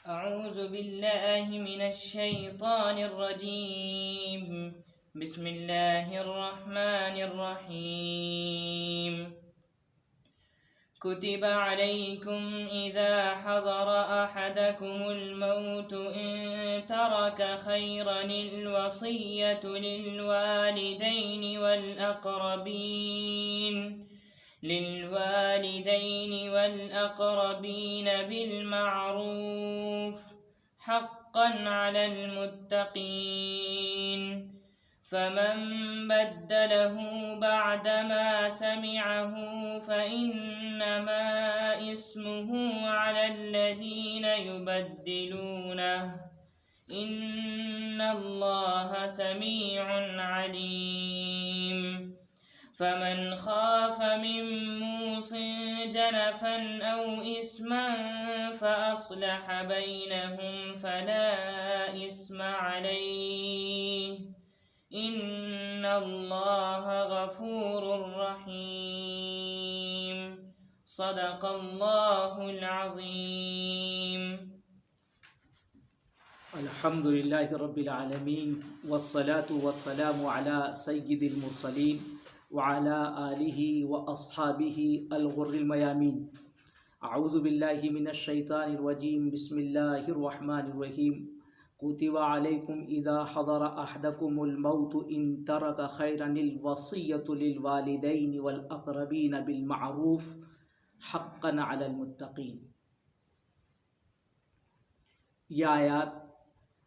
أعوذ بالله من الشيطان الرجيم. بسم الله الرحمن الرحيم. كتب عليكم إذا حضر أحدكم الموت إن ترك خيرا الوصية للوالدين والأقربين بالمعروف حقا على المتقين. فمن بدله بعدما سمعه فإنما إثمه على الذين يبدلونه إن الله سميع عليم. فمن خاف من موص جنفا أو إثما فأصلح بينهم فلا إثم عليه إن الله غفور رحيم. صدق الله العظيم. الحمد لله رب العالمين والصلاة والسلام على سيد المرسلين وعلى آله وأصحابه الغر الميامين. أعوذ بالله من الشيطان الرجيم. بسم الله الرحمن الرحيم. كتب عليكم إذا حضر أحدكم الموت إن ترك خيرا الوصية للوالدين والأقربين بالمعروف حقا على المتقين. یہ آیات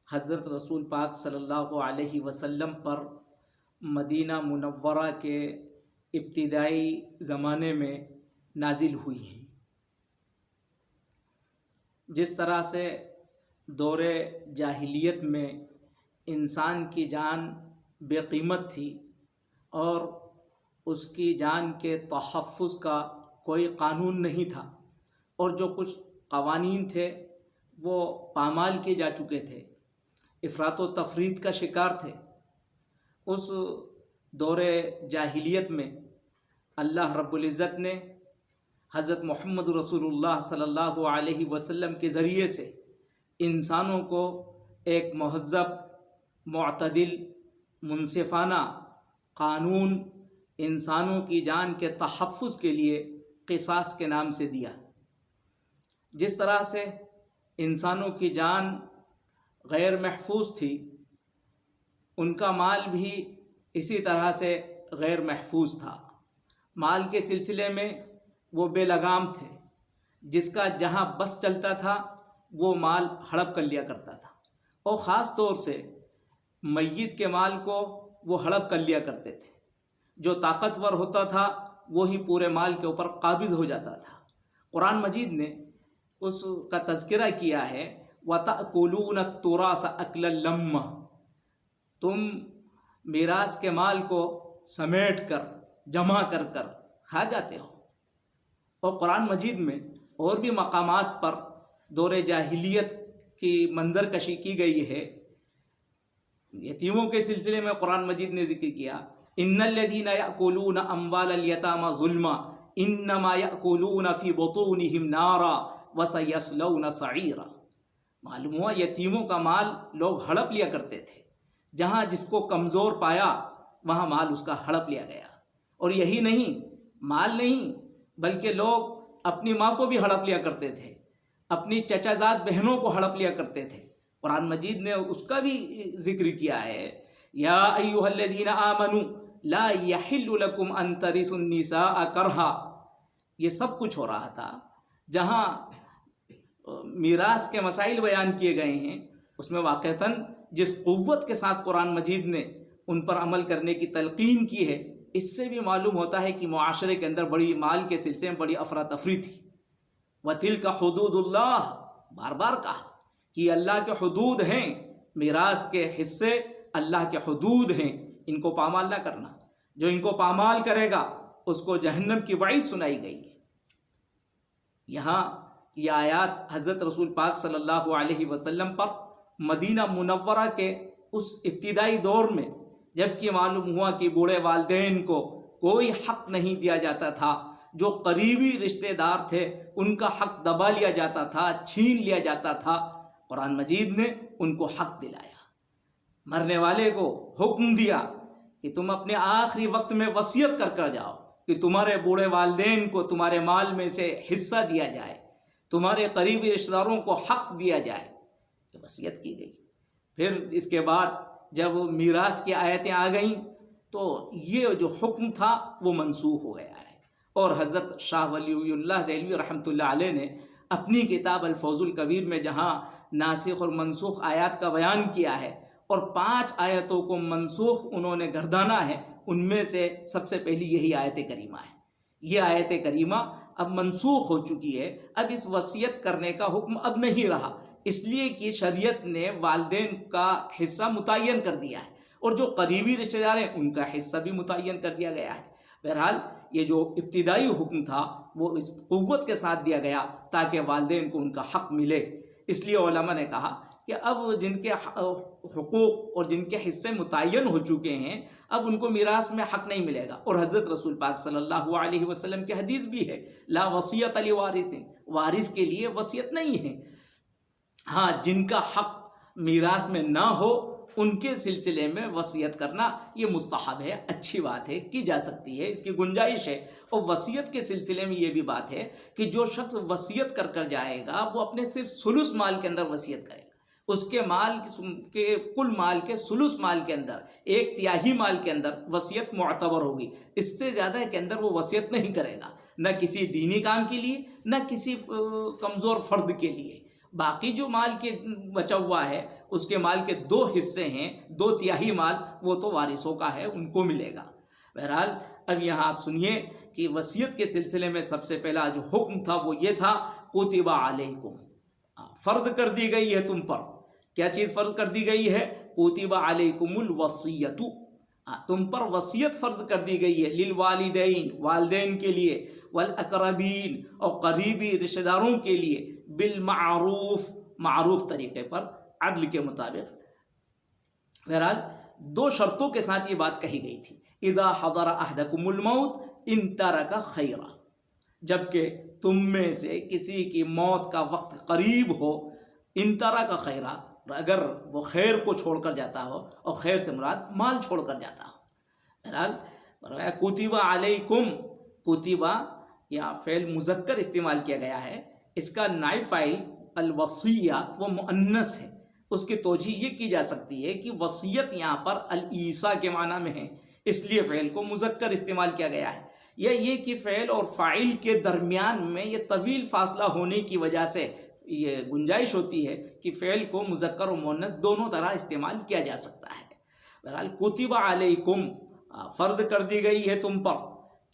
حضرت رسول پاک صلی اللہ علیہ وسلم پر مدینہ منورہ کے ابتدائی زمانے میں نازل ہوئی ہیں. جس طرح سے دور جاہلیت میں انسان کی جان بے قیمت تھی اور اس کی جان کے تحفظ کا کوئی قانون نہیں تھا، اور جو کچھ قوانین تھے وہ پامال کیے جا چکے تھے، افراط و تفرید کا شکار تھے. اس دور جاہلیت میں اللہ رب العزت نے حضرت محمد رسول اللہ صلی اللہ علیہ وسلم کے ذریعے سے انسانوں کو ایک مہذب، معتدل، منصفانہ قانون انسانوں کی جان کے تحفظ کے لیے قصاص کے نام سے دیا. جس طرح سے انسانوں کی جان غیر محفوظ تھی، ان کا مال بھی اسی طرح سے غیر محفوظ تھا. مال کے سلسلے میں وہ بے لگام تھے، جس کا جہاں بس چلتا تھا وہ مال ہڑپ کر لیا کرتا تھا، اور خاص طور سے میت کے مال کو وہ ہڑپ کر لیا کرتے تھے. جو طاقتور ہوتا تھا وہی پورے مال کے اوپر قابض ہو جاتا تھا. قرآن مجید نے اس کا تذکرہ کیا ہے وَتَأْكُلُونَ التُّرَاثَ أَكْلًا لَمًّا. تم میراث کے مال کو سمیٹ کر، جمع کر کر کھا جاتے ہو. اور قرآن مجید میں اور بھی مقامات پر دور جاہلیت کی منظر کشی کی گئی ہے. یتیموں کے سلسلے میں قرآن مجید نے ذکر کیا إِنَّ الَّذِينَ يَأْكُلُونَ أَمْوَالَ الْيَتَامَى ظُلْمًا إِنَّمَا يَأْكُلُونَ فِي بُطُونِهِمْ نَارًا وَسَيَصْلَوْنَ سَعِيرًا. معلوم ہوا یتیموں کا مال لوگ ہڑپ لیا کرتے تھے. جہاں جس کو کمزور پایا وہاں مال اس کا ہڑپ لیا گیا. اور یہی نہیں، مال نہیں بلکہ لوگ اپنی ماں کو بھی ہڑپ لیا کرتے تھے، اپنی چچا زاد بہنوں کو ہڑپ لیا کرتے تھے. قرآن مجید نے اس کا بھی ذکر کیا ہے یا ایھا الذین آمنوا لا یحل لکم ان ترثوا النساء کرہا. یہ سب کچھ ہو رہا تھا. جہاں میراث کے مسائل بیان کیے گئے ہیں اس میں واقعتاً جس قوت کے ساتھ قرآن مجید نے ان پر عمل کرنے کی تلقین کی ہے، اس سے بھی معلوم ہوتا ہے کہ معاشرے کے اندر بڑی مال کے سلسلے میں بڑی افراتفری تھی. وَتِلْكَ حُدُودُ اللَّهِ، بار بار کہا کہ اللہ کے حدود ہیں، میراث کے حصے اللہ کے حدود ہیں، ان کو پامال نہ کرنا. جو ان کو پامال کرے گا اس کو جہنم کی وعید سنائی گئی ہے. یہاں یہ آیات حضرت رسول پاک صلی اللہ علیہ وسلم پر مدینہ منورہ کے اس ابتدائی دور میں جب کہ معلوم ہوا کہ بوڑھے والدین کو کوئی حق نہیں دیا جاتا تھا، جو قریبی رشتہ دار تھے ان کا حق دبا لیا جاتا تھا، چھین لیا جاتا تھا. قرآن مجید نے ان کو حق دلایا، مرنے والے کو حکم دیا کہ تم اپنے آخری وقت میں وصیت کر جاؤ کہ تمہارے بوڑھے والدین کو تمہارے مال میں سے حصہ دیا جائے، تمہارے قریبی رشتہ داروں کو حق دیا جائے، یہ وصیت کی گئی۔ پھر اس کے بعد جب میراث کی آیتیں آ گئیں تو یہ جو حکم تھا وہ منسوخ ہو گیا ہے، اور حضرت شاہ ولی اللہ دہلوی رحمۃ اللہ علیہ نے اپنی کتاب الفوز الکبیر میں جہاں ناسخ اور منسوخ آیات کا بیان کیا ہے اور 5 آیتوں کو منسوخ انہوں نے گردانا ہے، ان میں سے سب سے پہلی یہی آیت کریمہ ہے۔ یہ آیت کریمہ اب منسوخ ہو چکی ہے، اب اس وصیت کرنے کا حکم اب نہیں رہا، اس لیے کہ شریعت نے والدین کا حصہ متعین کر دیا ہے، اور جو قریبی رشتہ دار ہیں ان کا حصہ بھی متعین کر دیا گیا ہے۔ بہرحال یہ جو ابتدائی حکم تھا وہ اس قوت کے ساتھ دیا گیا تاکہ والدین کو ان کا حق ملے۔ اس لیے علماء نے کہا کہ اب جن کے حقوق اور جن کے حصے متعین ہو چکے ہیں اب ان کو میراث میں حق نہیں ملے گا، اور حضرت رسول پاک صلی اللہ علیہ وسلم کی حدیث بھی ہے، لا وصیت لوارث، وارث کے لیے وصیت نہیں ہے۔ ہاں جن کا حق میراث میں نہ ہو ان کے سلسلے میں وصیت کرنا یہ مستحب ہے، اچھی بات ہے، کی جا سکتی ہے، اس کی گنجائش ہے۔ اور وصیت کے سلسلے میں یہ بھی بات ہے کہ جو شخص وصیت کر جائے گا وہ اپنے صرف ثلث مال کے اندر وصیت کرے گا، اس کے مال کے کل مال کے ثلث مال کے اندر، 1/3 مال کے اندر وصیت معتبر ہوگی، اس سے زیادہ کے اندر وہ وصیت نہیں کرے گا، نہ کسی دینی کام کے لیے نہ کسی کمزور فرد کے لیے۔ باقی جو مال کے بچا ہوا ہے اس کے مال کے 2 حصے ہیں، 2/3 مال وہ تو وارثوں کا ہے، ان کو ملے گا۔ بہرحال اب یہاں آپ سنیے کہ وصیت کے سلسلے میں سب سے پہلا جو حکم تھا وہ یہ تھا کتب علیکم، فرض کر دی گئی ہے تم پر۔ کیا چیز فرض کر دی گئی ہے؟ کتب علیکم الوصیۃ، تم پر وصیت فرض کر دی گئی ہے، للوالدین، والدین کے لیے، والاقربین، اور قریبی رشتہ داروں کے لیے، بالمعروف، معروف طریقے پر، عدل کے مطابق۔ بہرحال 2 شرطوں کے ساتھ یہ بات کہی گئی تھی، اذا حضر احدکم الموت ان ترک خیرا، جبکہ تم میں سے کسی کی موت کا وقت قریب ہو، ان ترک خیرا، اگر وہ خیر کو چھوڑ کر جاتا ہو، اور خیر سے مراد مال چھوڑ کر جاتا ہو۔ بہرحال کتب علیکم، کتبہ یا فعل مذکر استعمال کیا گیا ہے، اس کا نائب فاعل الوصیہ وہ مؤنث ہے، اس کی توجیہ یہ کی جا سکتی ہے کہ وصیت یہاں پر الایصاء کے معنی میں ہے، اس لیے فعل کو مذکر استعمال کیا گیا ہے، یا یہ کہ فعل اور فاعل کے درمیان میں یہ طویل فاصلہ ہونے کی وجہ سے یہ گنجائش ہوتی ہے کہ فعل کو مذکر و مؤنث دونوں طرح استعمال کیا جا سکتا ہے۔ بہرحال کتب علیکم، فرض کر دی گئی ہے تم پر،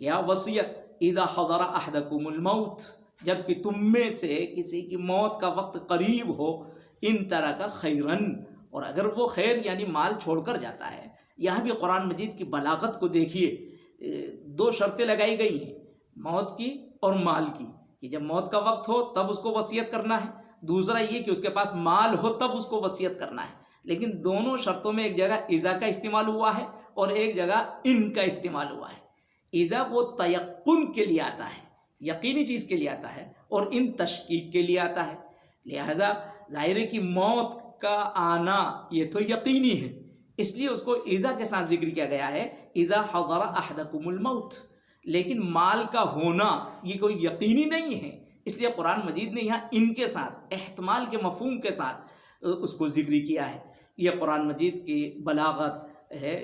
کیا وصیت، اذا حضر احدکم الموت، جبکہ تم میں سے کسی کی موت کا وقت قریب ہو، ان ترک خیرن، اور اگر وہ خیر یعنی مال چھوڑ کر جاتا ہے۔ یہاں بھی قرآن مجید کی بلاغت کو دیکھیے، 2 شرطیں لگائی گئی ہیں، موت کی اور مال کی، کہ جب موت کا وقت ہو تب اس کو وصیت کرنا ہے، دوسرا یہ کہ اس کے پاس مال ہو تب اس کو وصیت کرنا ہے۔ لیکن دونوں شرطوں میں ایک جگہ اذا کا استعمال ہوا ہے اور ایک جگہ ان کا استعمال ہوا ہے۔ اذا وہ تیقن کے لیے آتا ہے، یقینی چیز کے لیے آتا ہے، اور ان تشکیک کے لیے آتا ہے، لہذا ظاہر ہے کہ موت کا آنا یہ تو یقینی ہے، اس لیے اس کو اذا کے ساتھ ذکر کیا گیا ہے، اذا حضر احدکم الموت۔ لیکن مال کا ہونا یہ کوئی یقینی نہیں ہے، اس لیے قرآن مجید نے یہاں ان کے ساتھ، احتمال کے مفہوم کے ساتھ اس کو ذکر کیا ہے۔ یہ قرآن مجید کی بلاغت ہے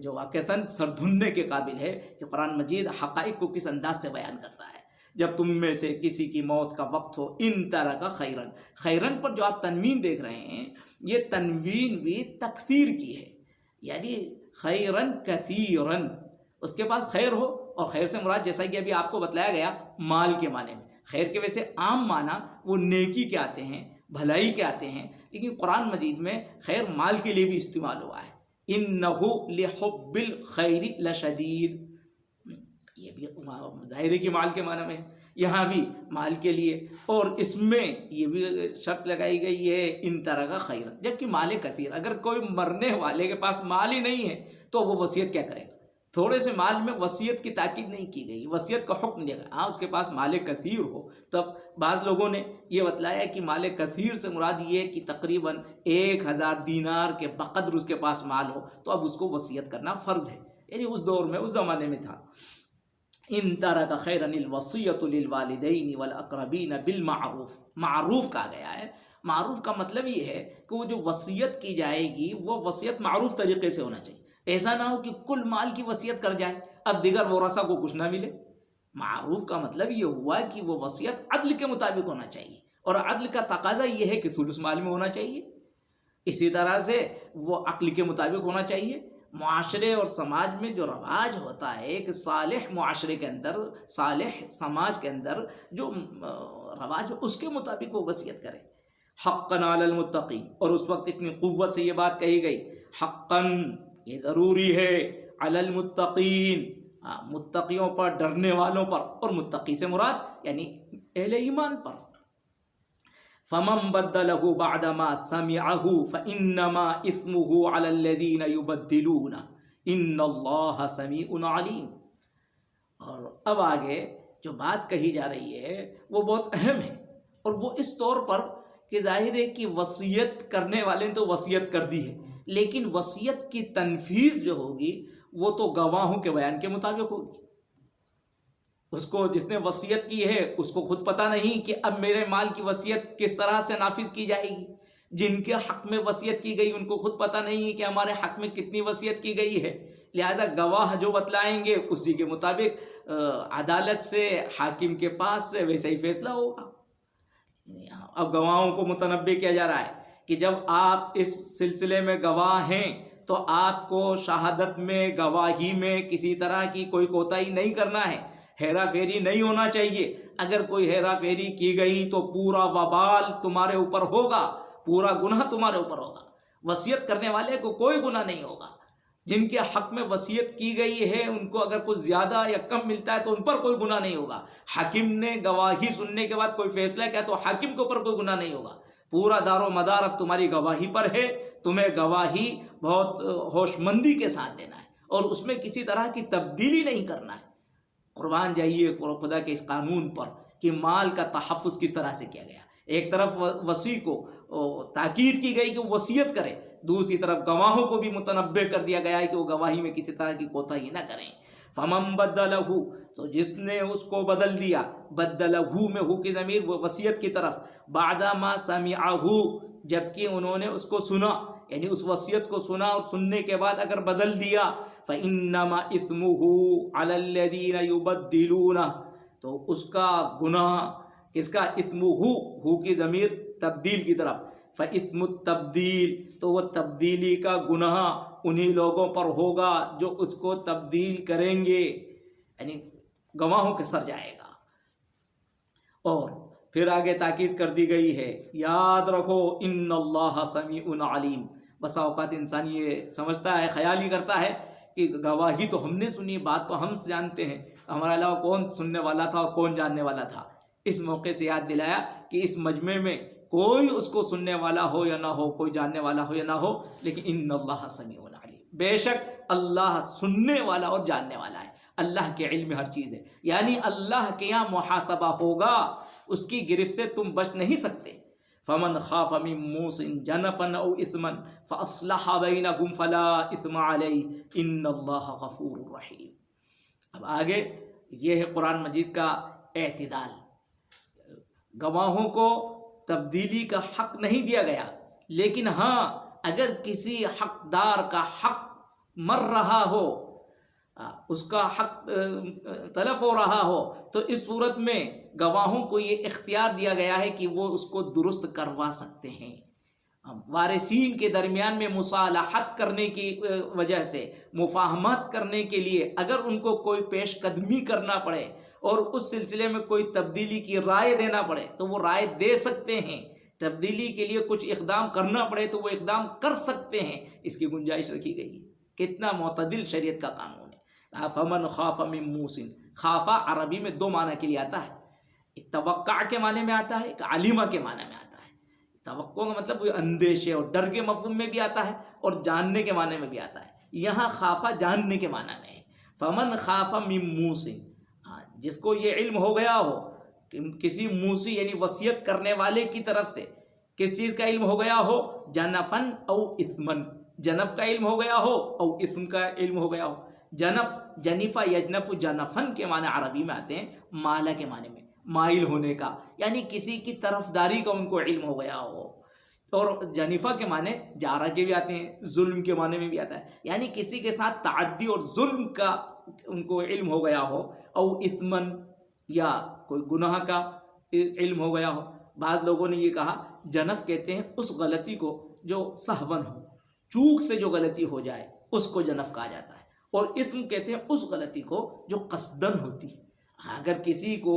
جو واقعتاً سر دھننے کے قابل ہے کہ قرآن مجید حقائق کو کس انداز سے بیان کرتا ہے۔ جب تم میں سے کسی کی موت کا وقت ہو، ان ترک خیرن، خیرن پر جو آپ تنوین دیکھ رہے ہیں یہ تنوین بھی تکثیر کی ہے، یعنی خیرن کثیرن، اس کے پاس خیر ہو، اور خیر سے مراد جیسا کہ ابھی آپ کو بتلایا گیا مال کے معنی میں، خیر کے ویسے عام معنی وہ نیکی کے آتے ہیں، بھلائی کے آتے ہیں، لیکن قرآن مجید میں خیر مال کے لیے بھی استعمال ہوا ہے، انہو لحب الخیر لشدید، یہ بھی ظاہر ہے کہ مال کے معنی میں ہے، یہاں بھی مال کے لیے، اور اس میں یہ بھی شرط لگائی گئی ہے ان ترک خیر، جبکہ مال کثیر، اگر کوئی مرنے والے کے پاس مال ہی نہیں ہے تو وہ وصیت کیا کرے گا؟ تھوڑے سے مال میں وصیت کی تاکید نہیں کی گئی، وصیت کا حکم دیا گیا۔ ہاں اس کے پاس مال کثیر ہو، تب بعض لوگوں نے یہ بتلایا کہ مال کثیر سے مراد یہ کہ تقریباً 1000 دینار کے بقدر اس کے پاس مال ہو، تو اب اس کو وصیت کرنا فرض ہے، یعنی اس دور میں اس زمانے میں تھا۔ ان ترک خیرا الوصیۃ للوالدین والاقربین بالمعروف، معروف کہا گیا ہے۔ معروف کا مطلب یہ ہے کہ وہ جو وصیت کی جائے گی وہ وصیت معروف طریقے سے ہونا چاہیے، ایسا نہ ہو کہ کل مال کی وصیت کر جائے اب دیگر ورثہ کو کچھ نہ ملے۔ معروف کا مطلب یہ ہوا کہ وہ وصیت عدل کے مطابق ہونا چاہیے، اور عدل کا تقاضا یہ ہے کہ ثلث مال میں ہونا چاہیے، اسی طرح سے وہ عقل کے مطابق ہونا چاہیے۔ معاشرے اور سماج میں جو رواج ہوتا ہے کہ صالح معاشرے کے اندر، صالح سماج کے اندر جو رواج ہو اس کے مطابق وہ وصیت کرے۔ حقاً علی المتقین، اور اس وقت اتنی قوت سے یہ بات کہی گئی، حقاً یہ ضروری ہے، علی المتقین، متقیوں پر، ڈرنے والوں پر، اور متقی سے مراد یعنی اہل ایمان پر۔ فمن بدلہ بعد ما سمعہ فانما اثمہ علی الذین یبدلونہ ان اللہ سمیع علیم۔ اور اب آگے جو بات کہی جا رہی ہے وہ بہت اہم ہے، اور وہ اس طور پر کہ ظاہر ہے کہ وصیت کرنے والے نے تو وصیت کر دی ہے، لیکن وصیت کی تنفیذ جو ہوگی وہ تو گواہوں کے بیان کے مطابق ہوگی۔ اس کو جس نے وصیت کی ہے اس کو خود پتہ نہیں کہ اب میرے مال کی وصیت کس طرح سے نافذ کی جائے گی، جن کے حق میں وصیت کی گئی ان کو خود پتہ نہیں کہ ہمارے حق میں کتنی وصیت کی گئی ہے، لہذا گواہ جو بتلائیں گے اسی کے مطابق عدالت سے، حاکم کے پاس سے ویسا ہی فیصلہ ہوگا۔ اب گواہوں کو متنبہ کیا جا رہا ہے کہ جب آپ اس سلسلے میں گواہ ہیں تو آپ کو شہادت میں، گواہی میں کسی طرح کی کوئی کوتاہی نہیں کرنا ہے، ہیرا پھیری نہیں ہونا چاہیے۔ اگر کوئی ہیرا پھیری کی گئی تو پورا وبال تمہارے اوپر ہوگا، پورا گناہ تمہارے اوپر ہوگا۔ وصیت کرنے والے کو کوئی گناہ نہیں ہوگا، جن کے حق میں وصیت کی گئی ہے ان کو اگر کچھ زیادہ یا کم ملتا ہے تو ان پر کوئی گناہ نہیں ہوگا۔ حاکم نے گواہی سننے کے بعد کوئی فیصلہ کیا تو حاکم کے اوپر کوئی گناہ نہیں ہوگا۔ پورا دار و مدار اب تمہاری گواہی پر ہے، تمہیں گواہی بہت ہوش مندی کے ساتھ دینا ہے، اور اس میں کسی طرح کی تبدیلی نہیں کرنا ہے۔ قربان جائیے خدا کے اس قانون پر کہ مال کا تحفظ کس طرح سے کیا گیا۔ ایک طرف وصی کو تاکید کی گئی کہ وہ وصیت کرے، دوسری طرف گواہوں کو بھی متنبہ کر دیا گیا ہے کہ وہ گواہی میں کسی طرح کی کوتاہی نہ کریں۔ فمن بدلہ، تو جس نے اس کو بدل دیا، بدلہ میں ہو کی ضمیر وہ وصیت کی طرف، بعد ما سمعہ، جبکہ انہوں نے اس کو سنا، یعنی اس وصیت کو سنا اور سننے کے بعد اگر بدل دیا، فإنما اثمہ علی الذین یبدلونہ، تو اس کا گناہ کس کا؟ اثمہ، ہو کی ضمیر تبدیل کی طرف، فاسم التبدیل، تو وہ تبدیلی کا گناہ انہی لوگوں پر ہوگا جو اس کو تبدیل کریں گے، یعنی گواہوں کے سر جائے گا۔ اور پھر آگے تاکید کر دی گئی ہے، یاد رکھو ان اللہ سمیع علیم۔ بسا اوقات انسان یہ سمجھتا ہے، خیال ہی کرتا ہے کہ گواہی تو ہم نے سنی، بات تو ہم جانتے ہیں، ہمارے علاوہ کون سننے والا تھا اور کون جاننے والا تھا۔ اس موقع سے یاد دلایا کہ اس مجمع میں کوئی اس کو سننے والا ہو یا نہ ہو، کوئی جاننے والا ہو یا نہ ہو، لیکن ان اللہ سمیع علیم، بے شک اللہ سننے والا اور جاننے والا ہے، اللہ کے علم میں ہر چیز ہے، یعنی اللہ کے یہاں محاسبہ ہوگا، اس کی گرفت سے تم بچ نہیں سکتے۔ فمن خاف من موص جنفا او اثما فاصلح بینکم فلا اثم علیہ ان اللہ غفور رحیم۔ اب آگے یہ ہے قرآن مجید کا اعتدال۔ گواہوں کو تبدیلی کا حق نہیں دیا گیا، لیکن ہاں اگر کسی حقدار کا حق مر رہا ہو، اس کا حق تلف ہو رہا ہو، تو اس صورت میں گواہوں کو یہ اختیار دیا گیا ہے کہ وہ اس کو درست کروا سکتے ہیں۔ وارثین کے درمیان میں مصالحت کرنے کی وجہ سے، مفاہمت کرنے کے لیے اگر ان کو کوئی پیش قدمی کرنا پڑے اور اس سلسلے میں کوئی تبدیلی کی رائے دینا پڑے تو وہ رائے دے سکتے ہیں، تبدیلی کے لیے کچھ اقدام کرنا پڑے تو وہ اقدام کر سکتے ہیں، اس کی گنجائش رکھی گئی ہے۔ کتنا معتدل شریعت کا قانون ہے۔ فمن خاف من موص، خافا عربی میں دو معنی کے لیے آتا ہے، ایک توقع کے معنی میں آتا ہے، ایک علمہ کے معنی میں آتا ہے۔ توقع کا مطلب وہ اندیشے اور ڈر کے مفہوم میں بھی آتا ہے اور جاننے کے معنی میں بھی آتا ہے۔ یہاں خافا جاننے کے معنی میں ہے۔ فمن خاف من موص، جس کو یہ علم ہو گیا ہو کہ کسی موصی یعنی وصیت کرنے والے کی طرف سے کس چیز کا علم ہو گیا ہو، جنفن او اثمن، جنف کا علم ہو گیا ہو او اسم کا علم ہو گیا ہو۔ جنف، جنیفہ یجنف، جنفن کے معنی عربی میں آتے ہیں مالا کے معنی میں، مائل ہونے کا، یعنی کسی کی طرفداری کا ان کو علم ہو گیا ہو۔ اور جنیفہ کے معنی جارہ کے بھی آتے ہیں، ظلم کے معنی میں بھی آتا ہے، یعنی کسی کے ساتھ تعدی اور ظلم کا ان کو علم ہو گیا ہو، او اثمن، یا کوئی گناہ کا علم ہو گیا ہو۔ بعض لوگوں نے یہ کہا جنف کہتے ہیں اس غلطی کو جو سہون ہو، چوک سے جو غلطی ہو جائے اس کو جنف کہا جاتا ہے، اور اسم کہتے ہیں اس غلطی کو جو قصدن ہوتی ہے۔ اگر کسی کو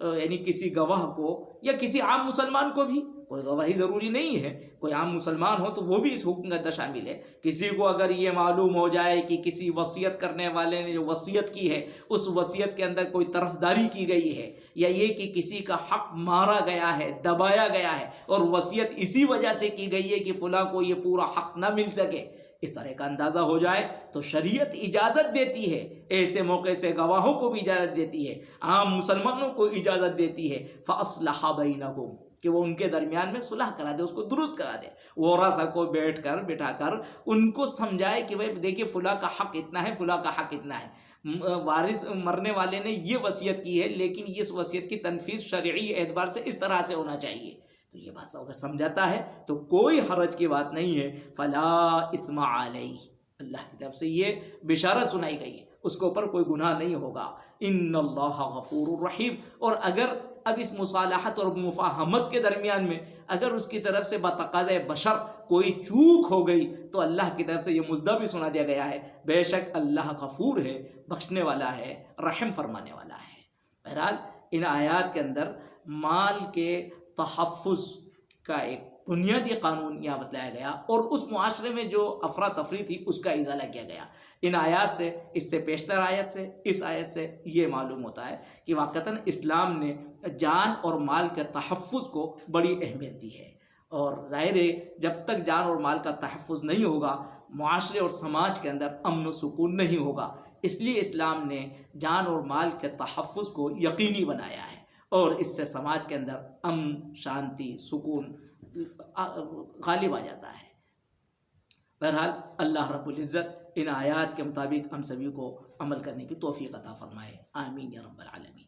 یعنی کسی گواہ کو یا کسی عام مسلمان کو بھی، کوئی گواہی ضروری نہیں ہے، کوئی عام مسلمان ہو تو وہ بھی اس حکم کے اندر شامل ہے، کسی کو اگر یہ معلوم ہو جائے کہ کسی وصیت کرنے والے نے جو وصیت کی ہے اس وصیت کے اندر کوئی طرفداری کی گئی ہے، یا یہ کہ کسی کا حق مارا گیا ہے، دبایا گیا ہے، اور وصیت اسی وجہ سے کی گئی ہے کہ فلاں کو یہ پورا حق نہ مل سکے، اس طرح کا اندازہ ہو جائے تو شریعت اجازت دیتی ہے، ایسے موقع سے گواہوں کو بھی اجازت دیتی ہے، عام مسلمانوں کو اجازت دیتی ہے، فَأَصْلَحَ بَيْنَهُمْ، کہ وہ ان کے درمیان میں صلح کرا دے، اس کو درست کرا دے، ورثہ کو بٹھا کر ان کو سمجھائے کہ بھائی دیکھیے فلاں کا حق اتنا ہے، فلاں کا حق اتنا ہے، وارث مرنے والے نے یہ وصیت کی ہے لیکن اس وصیت کی تنفیذ شرعی اعتبار سے اس طرح سے ہونا چاہیے، تو یہ بات اگر سمجھاتا ہے تو کوئی حرج کی بات نہیں ہے، فلا اثم علیہ، اللہ کی طرف سے یہ بشارت سنائی گئی ہے، اس کے اوپر کوئی گناہ نہیں ہوگا، ان اللہ غفور الرحیم۔ اور اگر اب اس مصالحت اور مفاہمت کے درمیان میں اگر اس کی طرف سے بتقاضۂ بشر کوئی چوک ہو گئی تو اللہ کی طرف سے یہ مژدہ بھی سنا دیا گیا ہے، بے شک اللہ غفور ہے، بخشنے والا ہے، رحم فرمانے والا ہے۔ بہرحال ان آیات کے اندر مال کے تحفظ کا ایک بنیادی قانون یہاں بتلایا گیا، اور اس معاشرے میں جو افراتفری تھی اس کا ازالہ کیا گیا۔ ان آیات سے، اس سے پیشتر آیت سے، اس آیت سے یہ معلوم ہوتا ہے کہ واقعتاً اسلام نے جان اور مال کے تحفظ کو بڑی اہمیت دی ہے، اور ظاہر ہے جب تک جان اور مال کا تحفظ نہیں ہوگا معاشرے اور سماج کے اندر امن و سکون نہیں ہوگا، اس لیے اسلام نے جان اور مال کے تحفظ کو یقینی بنایا ہے، اور اس سے سماج کے اندر امن، شانتی، سکون غالب آ جاتا ہے۔ بہرحال اللہ رب العزت ان آیات کے مطابق ہم سبھی کو عمل کرنے کی توفیق عطا فرمائے، آمین یا رب العالمین۔